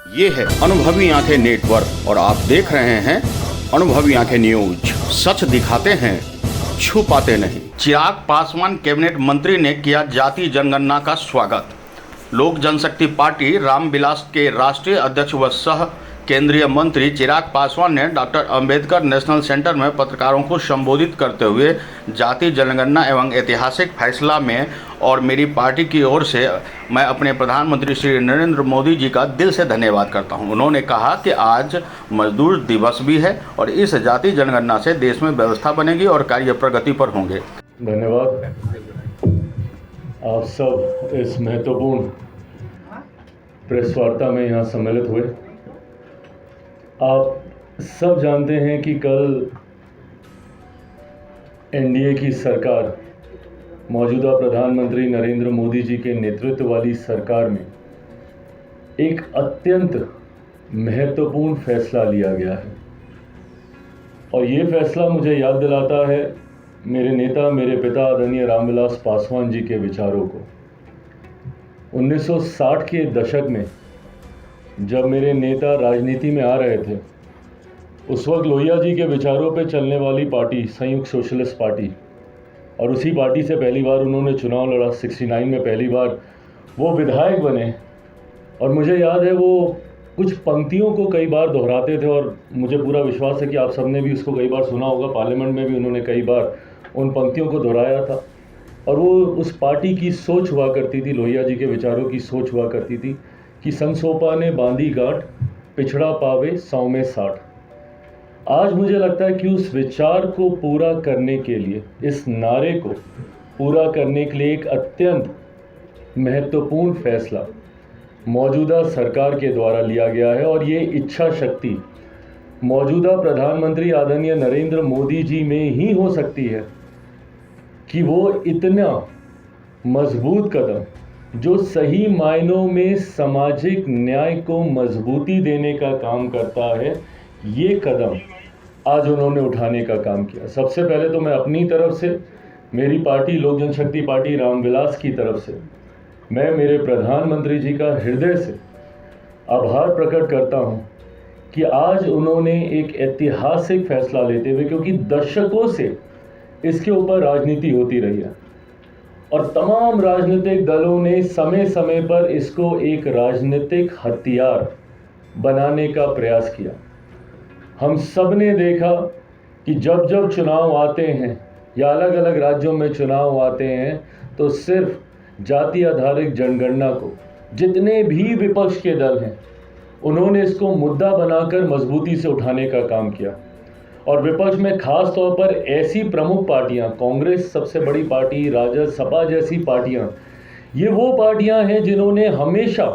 ये है अनुभवी आंखें नेटवर्क और आप देख रहे हैं अनुभवी आंखें न्यूज। सच दिखाते हैं, छुपाते नहीं। चिराग पासवान कैबिनेट मंत्री ने किया जाति जनगणना का स्वागत। लोक जनशक्ति पार्टी रामविलास के राष्ट्रीय अध्यक्ष व सह केंद्रीय मंत्री चिराग पासवान ने डॉक्टर अंबेडकर नेशनल सेंटर में पत्रकारों को संबोधित करते हुए जाति जनगणना एवं ऐतिहासिक फैसला में और मेरी पार्टी की ओर से मैं अपने प्रधानमंत्री श्री नरेंद्र मोदी जी का दिल से धन्यवाद करता हूं। उन्होंने कहा कि आज मजदूर दिवस भी है और इस जाति जनगणना से देश में व्यवस्था बनेगी और कार्य प्रगति पर होंगे। धन्यवाद। आप सब इस महत्वपूर्ण प्रेस वार्ता में यहाँ सम्मिलित हुए। आप सब जानते हैं कि कल एनडीए की सरकार, मौजूदा प्रधानमंत्री नरेंद्र मोदी जी के नेतृत्व वाली सरकार में एक अत्यंत महत्वपूर्ण फैसला लिया गया है और ये फैसला मुझे याद दिलाता है मेरे नेता, मेरे पिता आदरणीय रामविलास पासवान जी के विचारों को। 1960 के दशक में जब मेरे नेता राजनीति में आ रहे थे, उस वक्त लोहिया जी के विचारों पे चलने वाली पार्टी संयुक्त सोशलिस्ट पार्टी, और उसी पार्टी से पहली बार उन्होंने चुनाव लड़ा। 69 में पहली बार वो विधायक बने और मुझे याद है वो कुछ पंक्तियों को कई बार दोहराते थे और मुझे पूरा विश्वास है कि आप सबने भी उसको कई बार सुना होगा। पार्लियामेंट में भी उन्होंने कई बार उन पंक्तियों को दोहराया था और वो उस पार्टी की सोच हुआ करती थी, लोहिया जी के विचारों की सोच हुआ करती थी कि संसोपा ने बांधी गांठ, पिछड़ा पावे 100 में 60। आज मुझे लगता है कि उस विचार को पूरा करने के लिए, इस नारे को पूरा करने के लिए एक अत्यंत महत्वपूर्ण फैसला मौजूदा सरकार के द्वारा लिया गया है और ये इच्छा शक्ति मौजूदा प्रधानमंत्री आदरणीय नरेंद्र मोदी जी में ही हो सकती है कि वो इतना मजबूत कदम, जो सही मायनों में सामाजिक न्याय को मजबूती देने का काम करता है, ये कदम आज उन्होंने उठाने का काम किया। सबसे पहले तो मैं अपनी तरफ से, मेरी पार्टी लोक जनशक्ति पार्टी रामविलास की तरफ से, मैं मेरे प्रधानमंत्री जी का हृदय से आभार प्रकट करता हूँ कि आज उन्होंने एक ऐतिहासिक फैसला लेते हुए, क्योंकि दशकों से इसके ऊपर राजनीति होती रही है और तमाम राजनीतिक दलों ने समय समय पर इसको एक राजनीतिक हथियार बनाने का प्रयास किया। हम सब ने देखा कि जब जब चुनाव आते हैं या अलग अलग राज्यों में चुनाव आते हैं तो सिर्फ जाति आधारित जनगणना को जितने भी विपक्ष के दल हैं उन्होंने इसको मुद्दा बनाकर मजबूती से उठाने का काम किया। और विपक्ष में खास तौर पर ऐसी प्रमुख पार्टियां, कांग्रेस सबसे बड़ी पार्टी, राजद, सपा जैसी पार्टियां, ये वो पार्टियां हैं जिन्होंने हमेशा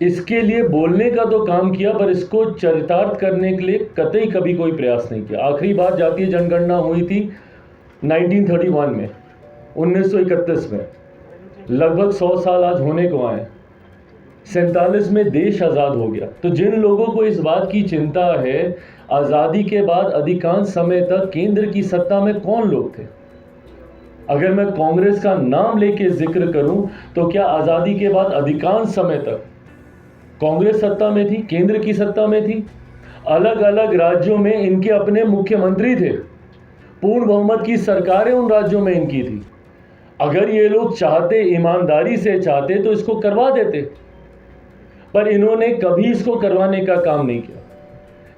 इसके लिए बोलने का तो काम किया पर इसको चरितार्थ करने के लिए कतई कभी कोई प्रयास नहीं किया। आखिरी बार जातीय जनगणना हुई थी 1931 में, 1931 में। लगभग 100 साल आज होने को आए। 47 में देश आज़ाद हो गया। तो जिन लोगों को इस बात की चिंता है, आज़ादी के बाद अधिकांश समय तक केंद्र की सत्ता में कौन लोग थे? अगर मैं कांग्रेस का नाम लेके जिक्र करूं तो क्या आज़ादी के बाद अधिकांश समय तक कांग्रेस सत्ता में थी, केंद्र की सत्ता में थी? अलग अलग राज्यों में इनके अपने मुख्यमंत्री थे, पूर्ण बहुमत की सरकारें उन राज्यों में इनकी थी। अगर ये लोग चाहते, ईमानदारी से चाहते तो इसको करवा देते, पर इन्होंने कभी इसको करवाने का काम नहीं किया।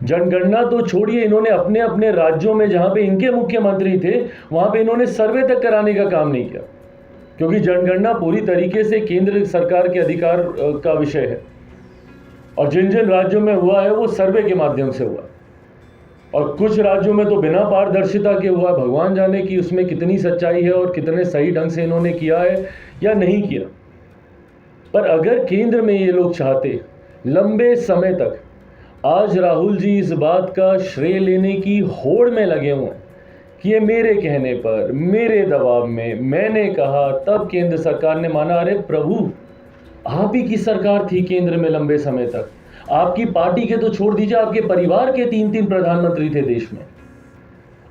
जनगणना तो छोड़िए, इन्होंने अपने अपने राज्यों में जहां पे इनके मुख्यमंत्री थे वहां पे इन्होंने सर्वे तक कराने का काम नहीं किया, क्योंकि जनगणना पूरी तरीके से केंद्र सरकार के अधिकार का विषय है और जिन जिन राज्यों में हुआ है वो सर्वे के माध्यम से हुआ और कुछ राज्यों में तो बिना पारदर्शिता के हुआ। भगवान जाने कि उसमें कितनी सच्चाई है और कितने सही ढंग से इन्होंने किया है या नहीं किया। पर अगर केंद्र में ये लोग चाहते लंबे समय तक, आज राहुल जी इस बात का श्रेय लेने की होड़ में लगे हुए हैं कि ये मेरे कहने पर, मेरे दबाव में, मैंने कहा तब केंद्र सरकार ने माना। अरे प्रभु, आप ही की सरकार थी केंद्र में लंबे समय तक। आपकी पार्टी के तो छोड़ दीजिए, आपके परिवार के 3-3 प्रधानमंत्री थे देश में।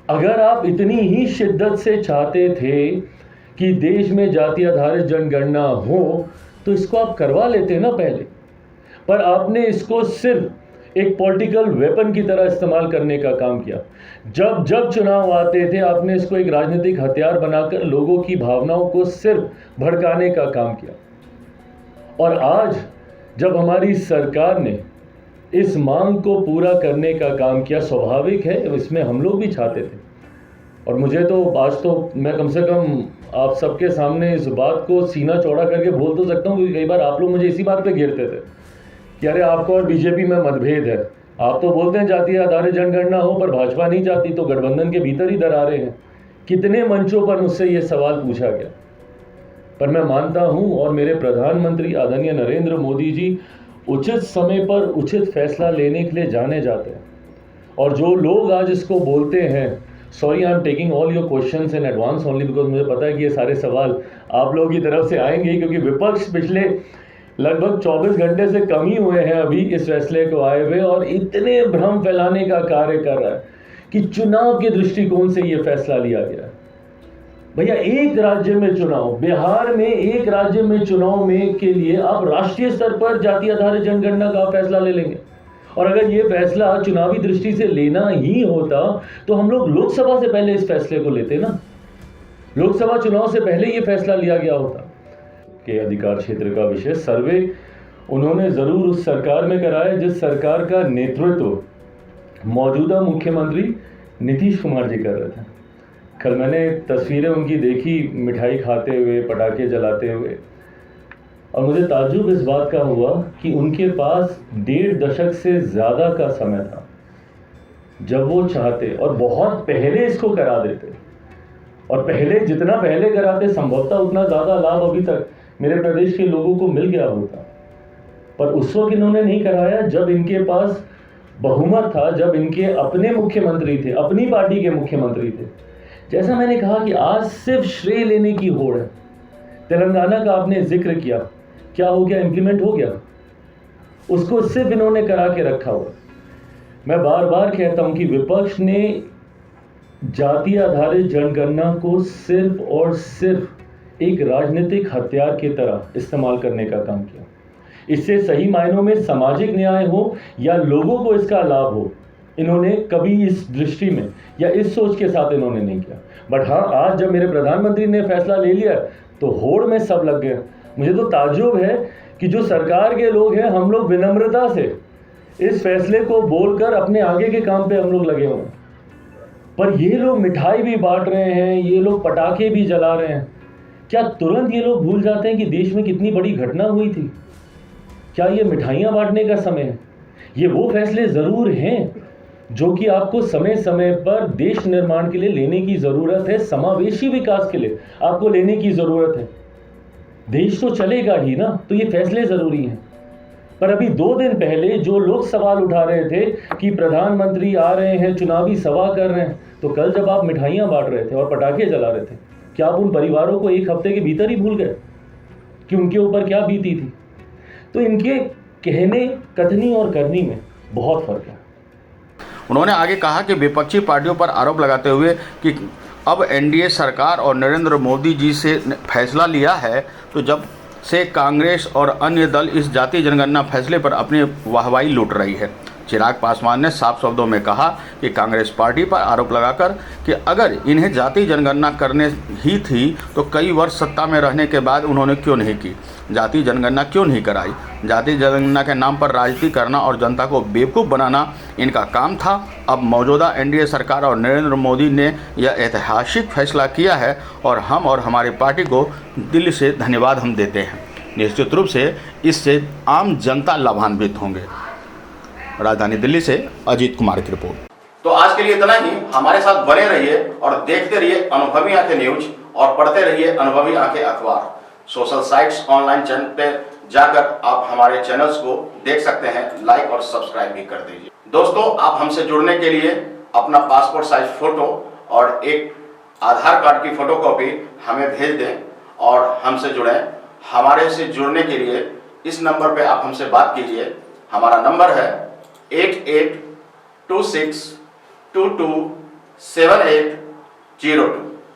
अगर आप इतनी ही शिद्दत से चाहते थे कि देश में जाति आधारित जनगणना हो तो इसको आप करवा लेते ना पहले। पर आपने इसको सिर्फ एक पॉलिटिकल वेपन की तरह इस्तेमाल करने का काम किया। जब जब चुनाव आते थे आपने इसको एक राजनीतिक हथियार बनाकर लोगों की भावनाओं को सिर्फ भड़काने का काम किया। और आज जब हमारी सरकार ने इस मांग को पूरा करने का काम किया, स्वाभाविक है इसमें हम लोग भी चाहते थे। और मुझे तो आज तो मैं कम से कम आप सबके सामने इस बात को सीना चौड़ा करके बोल तो सकता हूँ, क्योंकि कई बार आप लोग मुझे इसी बात पे घेरते थे कि अरे आपको और बीजेपी में मतभेद है, आप तो बोलते हैं जातीय आधारित जनगणना हो पर भाजपा नहीं चाहती, तो गठबंधन के भीतर ही दरारें हैं। कितने मंचों पर मुझसे ये सवाल पूछा गया। पर मैं मानता हूँ और मेरे प्रधानमंत्री आदरणीय नरेंद्र मोदी जी उचित समय पर उचित फैसला लेने के लिए जाने जाते हैं। और जो लोग आज इसको बोलते हैं, sorry I am taking all your questions in advance only because मुझे पता है कि ये सारे सवाल आप लोगों की तरफ से आएंगे, क्योंकि विपक्ष पिछले लगभग 24 घंटे से कम ही हुए हैं अभी इस फैसले को आए हुए, और इतने भ्रम फैलाने का कार्य कर रहा है कि चुनाव के दृष्टिकोण से ये फैसला लिया गया है। भैया एक राज्य में चुनाव, बिहार में एक राज्य में चुनाव में के लिए आप राष्ट्रीय स्तर पर जाति आधारित जनगणना का फैसला ले लेंगे। और अगर ये फैसला चुनावी दृष्टि से लेना ही होता तो हम लोग लोकसभा से पहले इस फैसले को लेते ना, लोकसभा चुनाव से पहले ये फैसला लिया गया होता। के अधिकार क्षेत्र का विषय सर्वे उन्होंने जरूर उस सरकार में कराया जिस सरकार का नेतृत्व मौजूदा मुख्यमंत्री नीतीश कुमार जी कर रहे थे। कल मैंने तस्वीरें उनकी देखी मिठाई खाते हुए, पटाखे जलाते हुए, और मुझे ताज्जुब इस बात का हुआ कि उनके पास 1.5 दशक से ज़्यादा का समय था जब वो चाहते और बहुत पहले इसको करा देते, और पहले जितना पहले कराते संभवतः उतना ज़्यादा लाभ अभी तक मेरे प्रदेश के लोगों को मिल गया होता। पर उस वक्त इन्होंने नहीं कराया जब इनके पास बहुमत था, जब इनके अपने मुख्यमंत्री थे, अपनी पार्टी के मुख्यमंत्री थे। जैसा मैंने कहा कि आज सिर्फ श्रेय लेने की होड़ है। तेलंगाना का आपने जिक्र किया, क्या हो गया? इंप्लीमेंट हो गया, उसको सिर्फ इन्होंने करा के रखा हुआ। मैं बार बार कहता हूं कि विपक्ष ने जाति आधारित जनगणना को सिर्फ और सिर्फ एक राजनीतिक हथियार की तरह इस्तेमाल करने का काम किया। इससे सही मायनों में सामाजिक न्याय हो या लोगों को इसका लाभ हो, इन्होंने कभी इस दृष्टि में या इस सोच के साथ इन्होंने नहीं किया। बट हाँ, आज जब मेरे प्रधानमंत्री ने फैसला ले लिया तो होड़ में सब लग गए। मुझे तो ताज्जुब है कि जो सरकार के लोग हैं, हम लोग विनम्रता से इस फैसले को बोलकर अपने आगे के काम पे हम लोग लगे हुए हैं, पर ये लोग मिठाई भी बांट रहे हैं, ये लोग पटाखे भी जला रहे हैं। क्या तुरंत ये लोग भूल जाते हैं कि देश में कितनी बड़ी घटना हुई थी? क्या ये मिठाइयाँ बांटने का समय है? ये वो फैसले ज़रूर हैं जो कि आपको समय समय पर देश निर्माण के लिए लेने की ज़रूरत है, समावेशी विकास के लिए आपको लेने की ज़रूरत है। देश तो चलेगा ही ना, तो ये फैसले ज़रूरी हैं। पर अभी 2 दिन पहले जो लोग सवाल उठा रहे थे कि प्रधानमंत्री आ रहे हैं, चुनावी सभा कर रहे हैं, तो कल जब आप मिठाइयाँ बांट रहे थे और पटाखे जला रहे थे, क्या आप उन परिवारों को 1 हफ्ते के भीतर ही भूल गए कि उनके ऊपर क्या बीती थी? तो इनके कहने, कथनी और करनी में बहुत फर्क है। उन्होंने आगे कहा कि विपक्षी पार्टियों पर आरोप लगाते हुए कि अब एनडीए सरकार और नरेंद्र मोदी जी से फैसला लिया है, तो जब से कांग्रेस और अन्य दल इस जातीय जनगणना फैसले पर अपनी वाहवाही लूट रही है। चिराग पासवान ने साफ शब्दों में कहा कि कांग्रेस पार्टी पर आरोप लगाकर कि अगर इन्हें जातीय जनगणना करने ही थी तो कई वर्ष सत्ता में रहने के बाद उन्होंने क्यों नहीं की, जातीय जनगणना क्यों नहीं कराई। जातीय जनगणना के नाम पर राजनीति करना और जनता को बेवकूफ़ बनाना इनका काम था। अब मौजूदा एनडीए सरकार और नरेंद्र मोदी ने यह ऐतिहासिक फैसला किया है और हम और हमारी पार्टी को दिल से धन्यवाद हम देते हैं। निश्चित रूप से इससे आम जनता लाभान्वित होंगे। राजधानी दिल्ली से अजीत कुमार की रिपोर्ट। तो आज के लिए इतना ही। हमारे साथ बने रहिए और देखते रहिए अनुभवी आंखें न्यूज और पढ़ते रहिए अनुभवी आंखें अखबार। सोशल साइट्स, ऑनलाइन चैनल पे जाकर आप हमारे चैनल्स को देख सकते हैं, लाइक और सब्सक्राइब भी कर दीजिए। दोस्तों, आप हमसे जुड़ने के लिए अपना पासपोर्ट साइज फोटो और एक आधार कार्ड की फोटोकॉपी हमें भेज दें और हमसे जुड़ें। हमारे से जुड़ने के लिए इस नंबर पे आप हमसे बात कीजिए। हमारा नंबर है 8826227802।